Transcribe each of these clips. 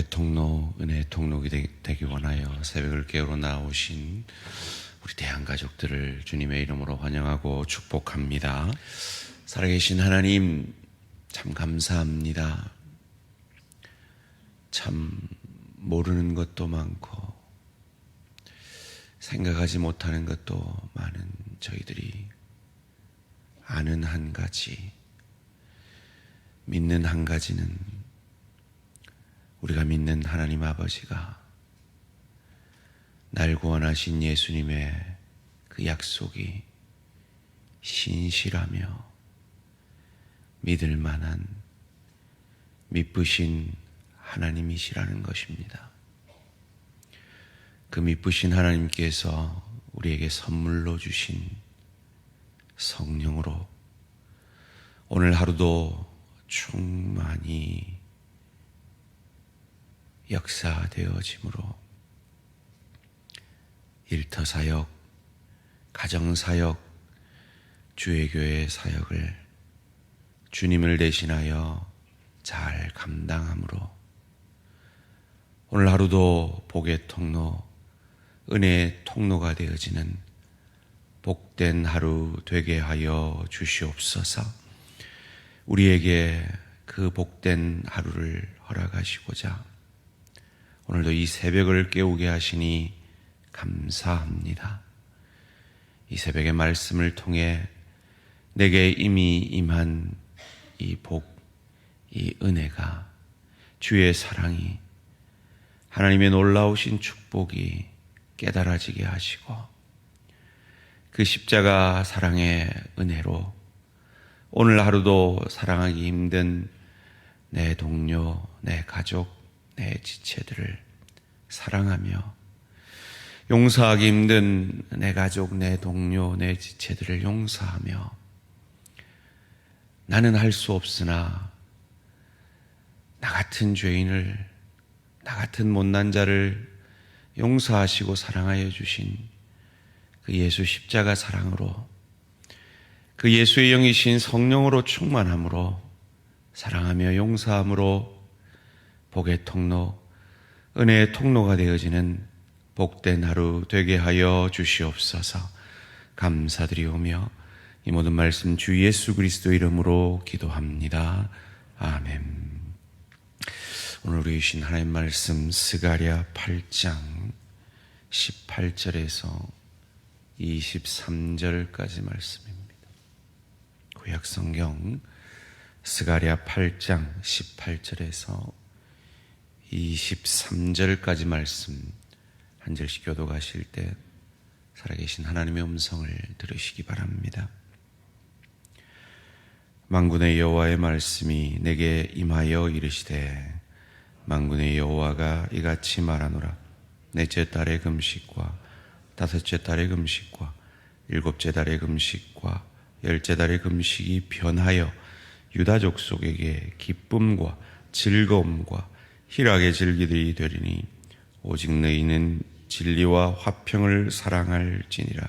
복의 통로, 은혜의 통로가 되기 원하여 새벽을 깨우러 나오신 우리 대한가족들을 주님의 이름으로 환영하고 축복합니다. 살아계신 하나님, 참 감사합니다. 참 모르는 것도 많고 생각하지 못하는 것도 많은 저희들이 아는 한 가지, 믿는 한 가지는 우리가 믿는 하나님 아버지가 날 구원하신 예수님의 그 약속이 신실하며 믿을 만한 믿으신 하나님이시라는 것입니다. 그 믿으신 하나님께서 우리에게 선물로 주신 성령으로 오늘 하루도 충만히 역사되어지므로 일터사역, 가정사역, 주의 교회 사역을 주님을 대신하여 잘 감당함으로 오늘 하루도 복의 통로, 은혜의 통로가 되어지는 복된 하루 되게 하여 주시옵소서. 우리에게 그 복된 하루를 허락하시고자 오늘도 이 새벽을 깨우게 하시니 감사합니다. 이 새벽의 말씀을 통해 내게 이미 임한 이 복, 이 은혜가, 주의 사랑이, 하나님의 놀라우신 축복이 깨달아지게 하시고 그 십자가 사랑의 은혜로 오늘 하루도 사랑하기 힘든 내 동료, 내 가족, 내 지체들을 사랑하며 용서하기 힘든 내 가족, 내 동료, 내 지체들을 용서하며 나는 할 수 없으나 나 같은 죄인을, 나 같은 못난 자를 용서하시고 사랑하여 주신 그 예수 십자가 사랑으로 그 예수의 영이신 성령으로 충만함으로 사랑하며 용서함으로 복의 통로, 은혜의 통로가 되어지는 복된 하루 되게 하여 주시옵소서. 감사드리오며 이 모든 말씀 주 예수 그리스도 이름으로 기도합니다. 아멘. 오늘 우리 주신 하나님 말씀 스가랴 8장 18절에서 23절까지 말씀입니다. 구약성경 스가랴 8장 18절에서 23절까지 말씀 한 절씩 교독하실 때 살아계신 하나님의 음성을 들으시기 바랍니다. 만군의 여호와의 말씀이 내게 임하여 이르시되 만군의 여호와가 이같이 말하노라. 넷째 달의 금식과 다섯째 달의 금식과 일곱째 달의 금식과 열째 달의 금식이 변하여 유다 족속에게 기쁨과 즐거움과 희락의 즐기들이 되리니 오직 너희는 진리와 화평을 사랑할지니라.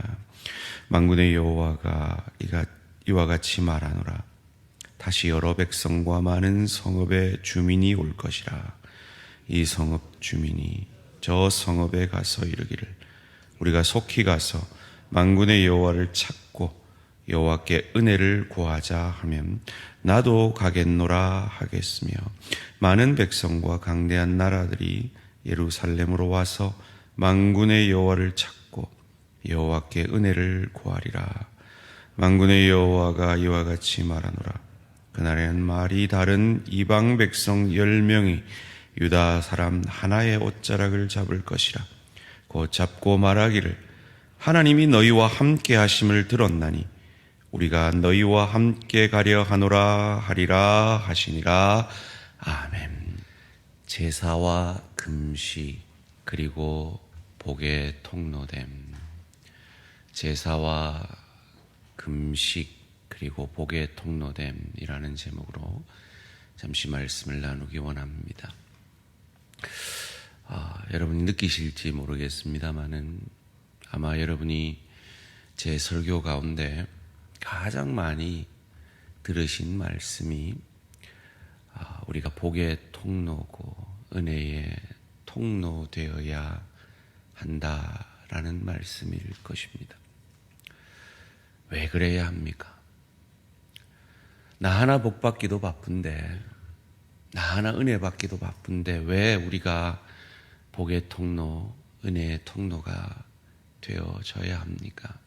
만군의 여호와가 이와 같이 말하노라. 다시 여러 백성과 많은 성읍의 주민이 올 것이라. 이 성읍 주민이 저 성읍에 가서 이르기를 우리가 속히 가서 만군의 여호와를 찾고 여호와께 은혜를 구하자 하면 나도 가겠노라 하겠으며 많은 백성과 강대한 나라들이 예루살렘으로 와서 만군의 여호와를 찾고 여호와께 은혜를 구하리라. 만군의 여호와가 이와 같이 말하노라. 그날에는 말이 다른 이방 백성 10명이 유다 사람 하나의 옷자락을 잡을 것이라. 곧 잡고 말하기를 하나님이 너희와 함께 하심을 들었나니 우리가 너희와 함께 가려 하노라 하리라 하시니라. 아멘. 제사와 금식 그리고 복의 통로됨. 제사와 금식 그리고 복의 통로됨이라는 제목으로 잠시 말씀을 나누기 원합니다. 여러분이 느끼실지 모르겠습니다만은 아마 여러분이 제 설교 가운데 가장 많이 들으신 말씀이 우리가 복의 통로고 은혜의 통로 되어야 한다라는 말씀일 것입니다. 왜 그래야 합니까? 나 하나 복 받기도 바쁜데, 나 하나 은혜 받기도 바쁜데 왜 우리가 복의 통로, 은혜의 통로가 되어져야 합니까?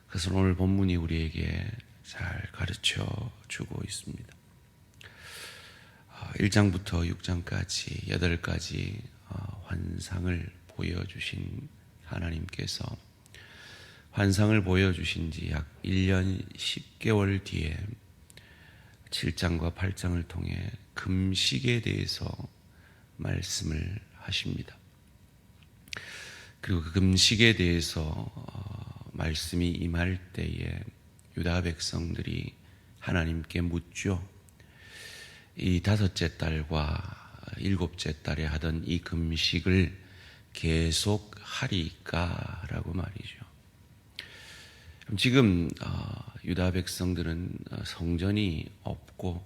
그래서 오늘 본문이 우리에게 잘 가르쳐 주고 있습니다. 1장부터 6장까지 8가지 환상을 보여주신 하나님께서 환상을 보여주신 지 약 1년 10개월 뒤에 7장과 8장을 통해 금식에 대해서 말씀을 하십니다. 그리고 그 금식에 대해서 말씀이 임할 때에 유다 백성들이 하나님께 묻죠. 이 5째 달과 7째 달에 하던 이 금식을 계속 하리까? 라고 말이죠. 지금 유다 백성들은 성전이 없고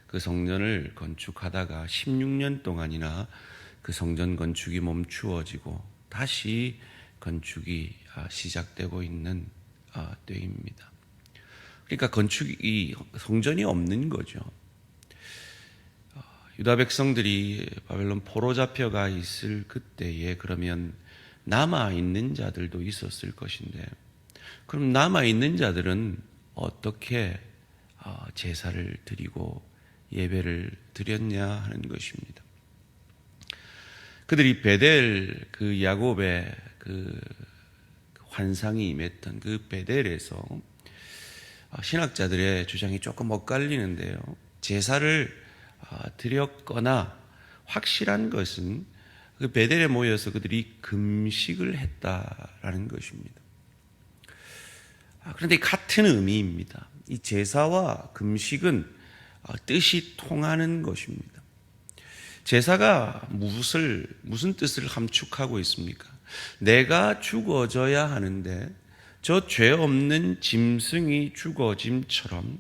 그 성전을 건축하다가 16년 동안이나 그 성전 건축이 멈추어지고 다시 건축이 시작되고 있는 때입니다. 그러니까 건축이 성전이 없는 거죠. 유다 백성들이 바벨론 포로 잡혀가 있을 그때에 그러면 남아있는 자들도 있었을 것인데, 그럼 남아있는 자들은 어떻게 제사를 드리고 예배를 드렸냐 하는 것입니다. 그들이 베델, 그 야곱의 그 환상이 임했던 그 베델에서 신학자들의 주장이 조금 엇갈리는데요. 제사를 드렸거나 확실한 것은 그 베델에 모여서 그들이 금식을 했다라는 것입니다. 그런데 같은 의미입니다. 이 제사와 금식은 뜻이 통하는 것입니다. 제사가 무슨 뜻을 함축하고 있습니까? 내가 죽어져야 하는데 저 죄 없는 짐승이 죽어짐처럼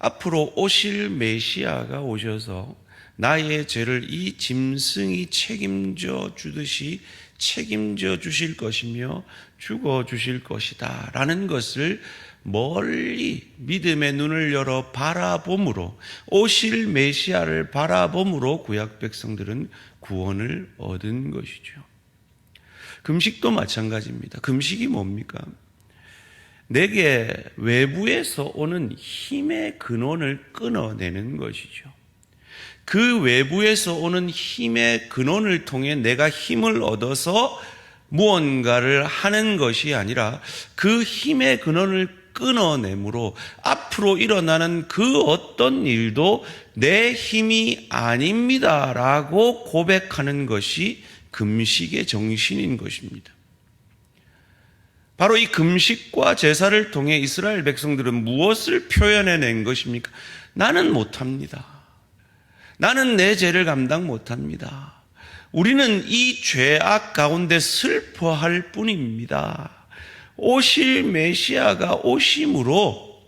앞으로 오실 메시아가 오셔서 나의 죄를 이 짐승이 책임져 주듯이 책임져 주실 것이며 죽어 주실 것이다 라는 것을 멀리 믿음의 눈을 열어 바라봄으로, 오실 메시아를 바라봄으로 구약 백성들은 구원을 얻은 것이죠. 금식도 마찬가지입니다. 금식이 뭡니까? 내게 외부에서 오는 힘의 근원을 끊어내는 것이죠. 그 외부에서 오는 힘의 근원을 통해 내가 힘을 얻어서 무언가를 하는 것이 아니라 그 힘의 근원을 끊어내므로 앞으로 일어나는 그 어떤 일도 내 힘이 아닙니다라고 고백하는 것이 금식의 정신인 것입니다. 바로 이 금식과 제사를 통해 이스라엘 백성들은 무엇을 표현해낸 것입니까? 나는 못합니다. 나는 내 죄를 감당 못합니다. 우리는 이 죄악 가운데 슬퍼할 뿐입니다. 오실 메시아가 오심으로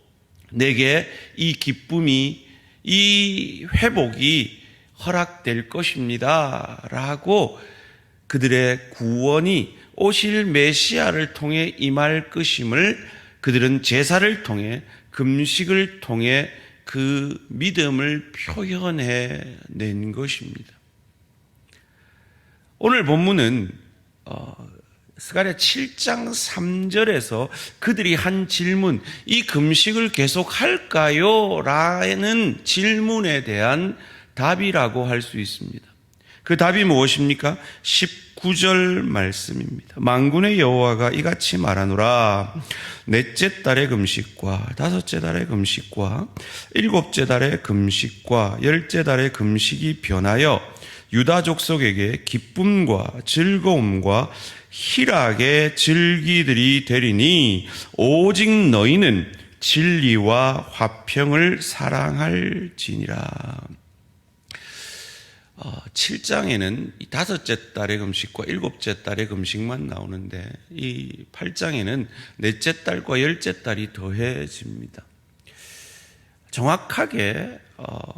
내게 이 기쁨이, 이 회복이 허락될 것입니다 라고 그들의 구원이 오실 메시아를 통해 임할 것임을 그들은 제사를 통해, 금식을 통해 그 믿음을 표현해낸 것입니다. 오늘 본문은 스가랴 7장 3절에서 그들이 한 질문, 이 금식을 계속할까요? 라는 질문에 대한 답이라고 할 수 있습니다. 그 답이 무엇입니까? 19절 말씀입니다. 만군의 여호와가 이같이 말하노라. 넷째 달의 금식과 5째 달의 금식과 7째 달의 금식과 10째 달의 금식이 변하여 유다 족속에게 기쁨과 즐거움과 희락의 즐기들이 되리니 오직 너희는 진리와 화평을 사랑할지니라. 7장에는 이 5째 달의 금식과 7째 달의 금식만 나오는데 이 8장에는 넷째 달과 10째 달이 더해집니다. 정확하게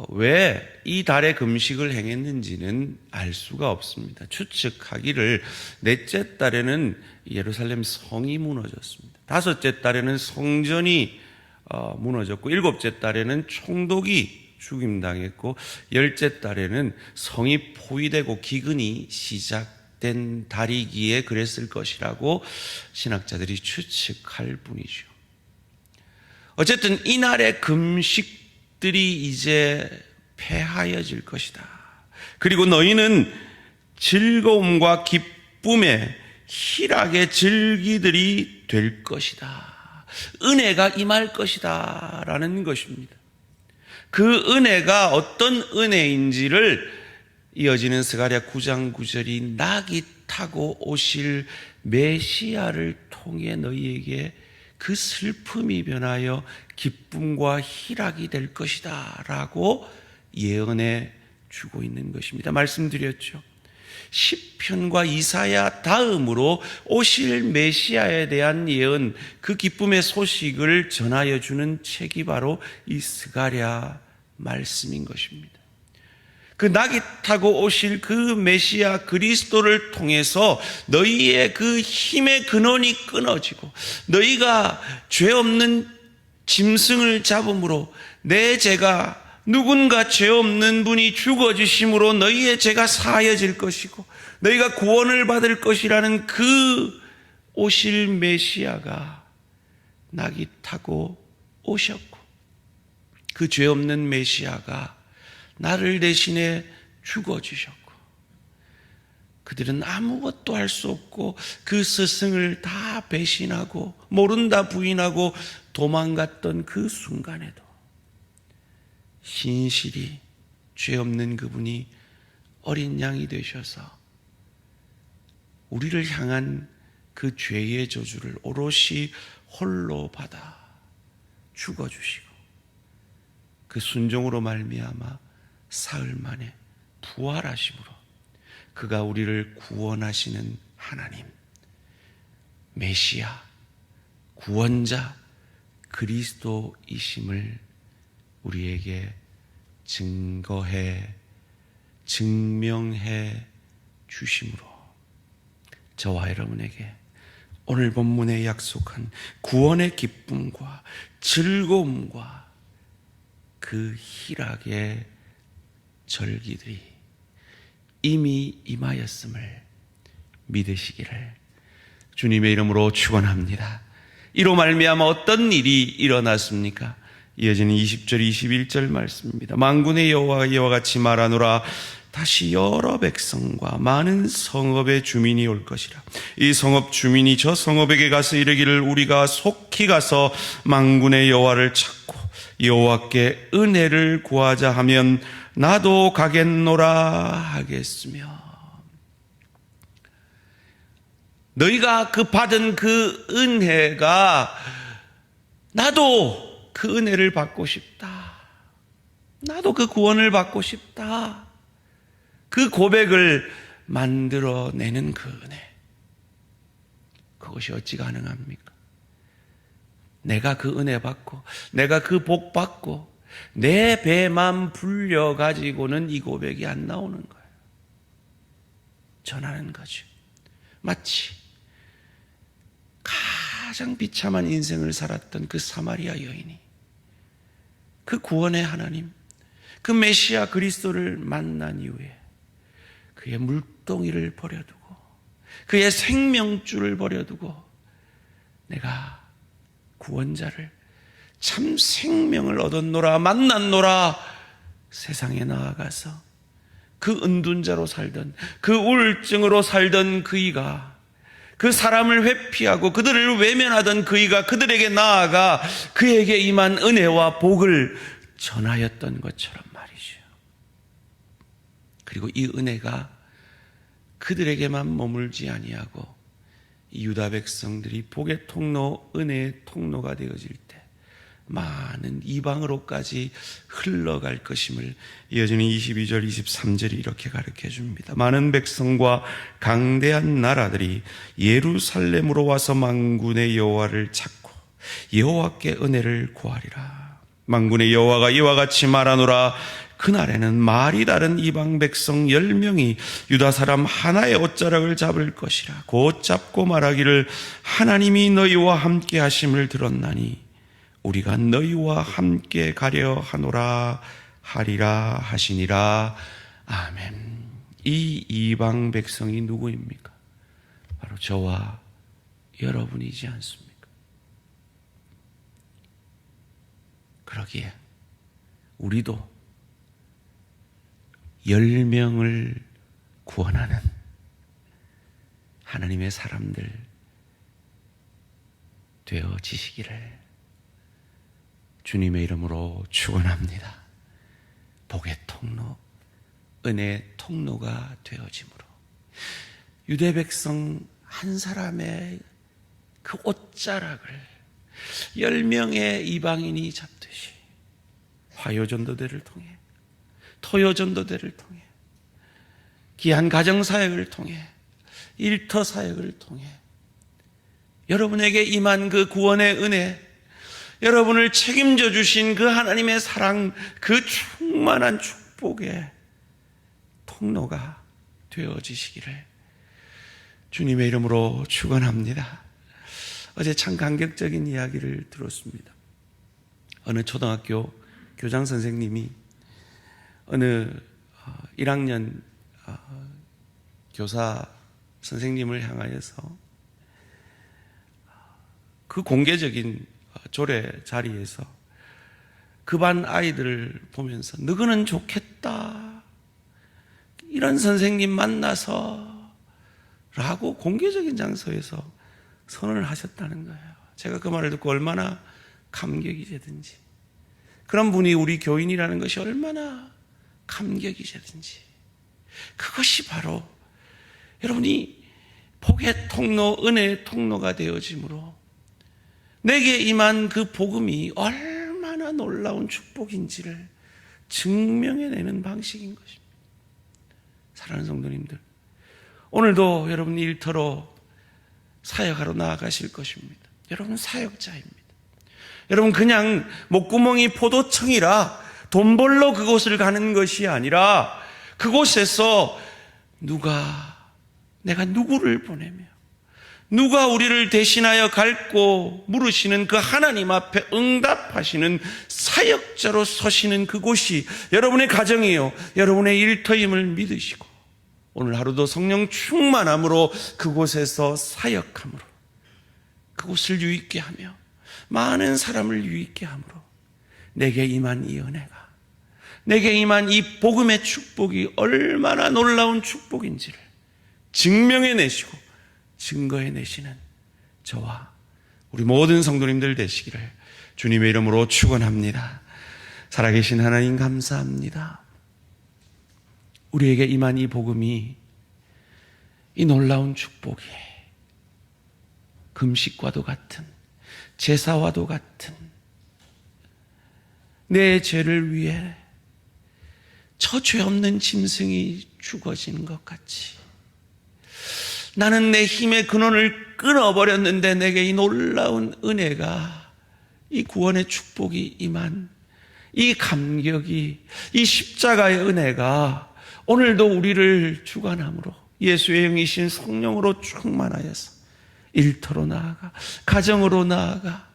왜 이 달에 금식을 행했는지는 알 수가 없습니다. 추측하기를 넷째 달에는 예루살렘 성이 무너졌습니다. 다섯째 달에는 성전이 무너졌고, 일곱째 달에는 총독이 죽임당했고, 열째 달에는 성이 포위되고 기근이 시작된 달이기에 그랬을 것이라고 신학자들이 추측할 뿐이죠. 어쨌든 이날의 금식들이 이제 폐하여질 것이다. 그리고 너희는 즐거움과 기쁨의 희락의 즐기들이 될 것이다. 은혜가 임할 것이다 라는 것입니다. 그 은혜가 어떤 은혜인지를 이어지는 스가랴 9장 9절이 낙이 타고 오실 메시아를 통해 너희에게 그 슬픔이 변하여 기쁨과 희락이 될 것이다 라고 예언해 주고 있는 것입니다. 말씀드렸죠. 시편과 이사야 다음으로 오실 메시아에 대한 예언, 그 기쁨의 소식을 전하여 주는 책이 바로 이 스가랴 말씀인 것입니다. 그 낙이 타고 오실 그 메시아 그리스도를 통해서 너희의 그 힘의 근원이 끊어지고, 너희가 죄 없는 짐승을 잡음으로 내 죄가, 누군가 죄 없는 분이 죽어주심으로 너희의 죄가 사하여질 것이고 너희가 구원을 받을 것이라는 그 오실 메시아가 낙이 타고 오셨고, 그 죄 없는 메시아가 나를 대신에 죽어주셨고, 그들은 아무것도 할 수 없고 그 스승을 다 배신하고 모른다 부인하고 도망갔던 그 순간에도 신실히 죄 없는 그분이 어린 양이 되셔서 우리를 향한 그 죄의 저주를 오롯이 홀로 받아 죽어주시고, 그 순종으로 말미암아 사흘 만에 부활하심으로 그가 우리를 구원하시는 하나님, 메시아, 구원자 그리스도이심을 우리에게 증명해 주심으로 저와 여러분에게 오늘 본문에 약속한 구원의 기쁨과 즐거움과 그 희락의 절기들이 이미 임하였음을 믿으시기를 주님의 이름으로 축원합니다. 이로 말미암아 어떤 일이 일어났습니까? 이어지는 20절 21절 말씀입니다. 만군의 여호와가 이와 같이 말하노라. 다시 여러 백성과 많은 성읍의 주민이 올 것이라. 이 성읍 주민이 저 성읍에게 가서 이르기를 우리가 속히 가서 만군의 여호와를 찾고 여호와께 은혜를 구하자 하면 나도 가겠노라 하겠으며. 너희가 그 받은 그 은혜가 나도 그 은혜를 받고 싶다. 나도 그 구원을 받고 싶다. 그 고백을 만들어내는 그 은혜. 그것이 어찌 가능합니까? 내가 그 은혜 받고 내가 그 복 받고 내 배만 불려가지고는 이 고백이 안 나오는 거예요. 전하는 거죠. 마치 가장 비참한 인생을 살았던 그 사마리아 여인이 그 구원의 하나님, 그 메시아 그리스도를 만난 이후에 그의 물동이를 버려두고 그의 생명줄을 버려두고 내가 구원자를 참 생명을 얻었노라 만났노라 세상에 나아가서 그 은둔자로 살던 그 우울증으로 살던 그이가 그 사람을 회피하고 그들을 외면하던 그이가 그들에게 나아가 그에게 임한 은혜와 복을 전하였던 것처럼 말이죠. 그리고 이 은혜가 그들에게만 머물지 아니하고 유다 백성들이 복의 통로, 은혜의 통로가 되어질 때 많은 이방으로까지 흘러갈 것임을 이어지는 22절 23절이 이렇게 가르쳐 줍니다. 많은 백성과 강대한 나라들이 예루살렘으로 와서 만군의 여호와를 찾고 여호와께 은혜를 구하리라. 만군의 여호와가 이와 같이 말하노라. 그날에는 말이 다른 이방 백성 10명이 유다 사람 하나의 옷자락을 잡을 것이라. 곧 잡고 말하기를 하나님이 너희와 함께 하심을 들었나니 우리가 너희와 함께 가려 하노라 하리라 하시니라. 아멘. 이 이방 백성이 누구입니까? 바로 저와 여러분이지 않습니까? 그러기에 우리도 10명을 구원하는 하나님의 사람들 되어지시기를 주님의 이름으로 축원합니다. 복의 통로, 은혜의 통로가 되어짐으로 유대 백성 한 사람의 그 옷자락을 10명의 이방인이 잡듯이 화요전도대를 통해, 토요전도대를 통해, 귀한 가정사역을 통해, 일터사역을 통해 여러분에게 임한 그 구원의 은혜, 여러분을 책임져 주신 그 하나님의 사랑, 그 충만한 축복의 통로가 되어지시기를 주님의 이름으로 축원합니다. 어제 참 감격적인 이야기를 들었습니다. 어느 초등학교 교장 선생님이 어느 1학년 교사 선생님을 향하여서 그 공개적인 조례 자리에서 그 반 아이들을 보면서 너희는 좋겠다, 이런 선생님 만나서 라고 공개적인 장소에서 선언을 하셨다는 거예요. 제가 그 말을 듣고 얼마나 감격이 되든지, 그런 분이 우리 교인이라는 것이 얼마나 감격이 되든지, 그것이 바로 여러분이 복의 통로, 은혜의 통로가 되어짐으로 내게 임한 그 복음이 얼마나 놀라운 축복인지를 증명해내는 방식인 것입니다. 사랑하는 성도님들, 오늘도 여러분 일터로 사역하러 나아가실 것입니다. 여러분 사역자입니다. 여러분 그냥 목구멍이 포도청이라 돈 벌러 그곳을 가는 것이 아니라 그곳에서 내가 누구를 보내며 누가 우리를 대신하여 갈고 물으시는 그 하나님 앞에 응답하시는 사역자로 서시는 그곳이 여러분의 가정이요, 여러분의 일터임을 믿으시고 오늘 하루도 성령 충만함으로 그곳에서 사역함으로 그곳을 유익게 하며 많은 사람을 유익게 함으로 내게 임한 이 은혜가, 내게 임한 이 복음의 축복이 얼마나 놀라운 축복인지를 증명해내시고 증거해내시는 저와 우리 모든 성도님들 되시기를 주님의 이름으로 축원합니다. 살아계신 하나님 감사합니다. 우리에게 임한 이 복음이, 이 놀라운 축복이 금식과도 같은, 제사와도 같은 내 죄를 위해 저 죄 없는 짐승이 죽어진 것 같이 나는 내 힘의 근원을 끊어버렸는데 내게 이 놀라운 은혜가, 이 구원의 축복이 임한 이 감격이, 이 십자가의 은혜가 오늘도 우리를 주관함으로 예수의 영이신 성령으로 충만하여서 일터로 나아가, 가정으로 나아가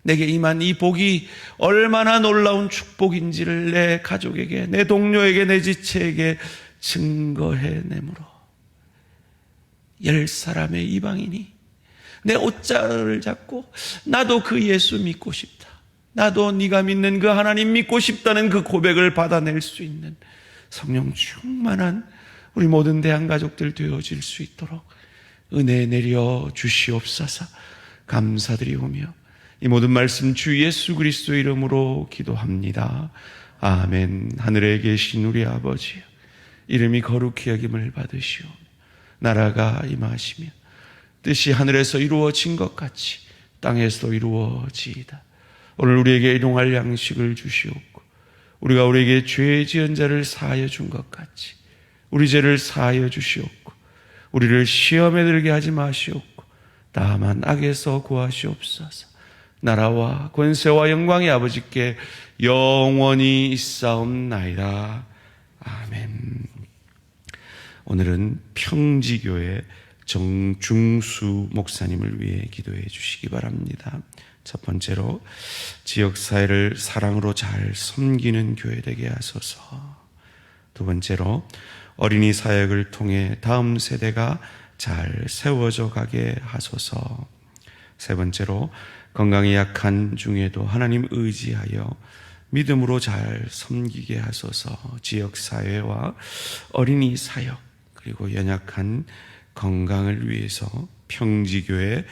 내게 임한 이 복이 얼마나 놀라운 축복인지를 내 가족에게, 내 동료에게, 내 지체에게 증거해내므로 10사람의 이방인이 내 옷자락을 잡고 나도 그 예수 믿고 싶다, 나도 네가 믿는 그 하나님 믿고 싶다는 그 고백을 받아낼 수 있는 성령 충만한 우리 모든 대한가족들 되어질 수 있도록 은혜 내려 주시옵소서. 감사드리오며 이 모든 말씀 주 예수 그리스도 이름으로 기도합니다. 아멘. 하늘에 계신 우리 아버지여, 이름이 거룩히 여김을 받으시오며 나라가 임하시며 뜻이 하늘에서 이루어진 것 같이 땅에서도 이루어지이다. 오늘 우리에게 일용할 양식을 주시옵고 우리가 우리에게 죄 지은 자를 사하여 준 것 같이 우리 죄를 사하여 주시옵고 우리를 시험에 들게 하지 마시옵고 다만 악에서 구하시옵소서. 나라와 권세와 영광의 아버지께 영원히 있사옵나이다. 아멘. 오늘은 평지교회 정중수 목사님을 위해 기도해 주시기 바랍니다. 첫 번째로 지역사회를 사랑으로 잘 섬기는 교회 되게 하소서. 두 번째로 어린이 사역을 통해 다음 세대가 잘 세워져 가게 하소서. 세 번째로 건강이 약한 중에도 하나님 의지하여 믿음으로 잘 섬기게 하소서. 지역사회와 어린이 사역 그리고 연약한 건강을 위해서 평지교회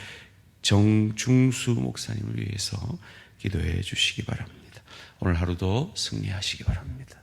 정중수 목사님을 위해서 기도해 주시기 바랍니다. 오늘 하루도 승리하시기 바랍니다.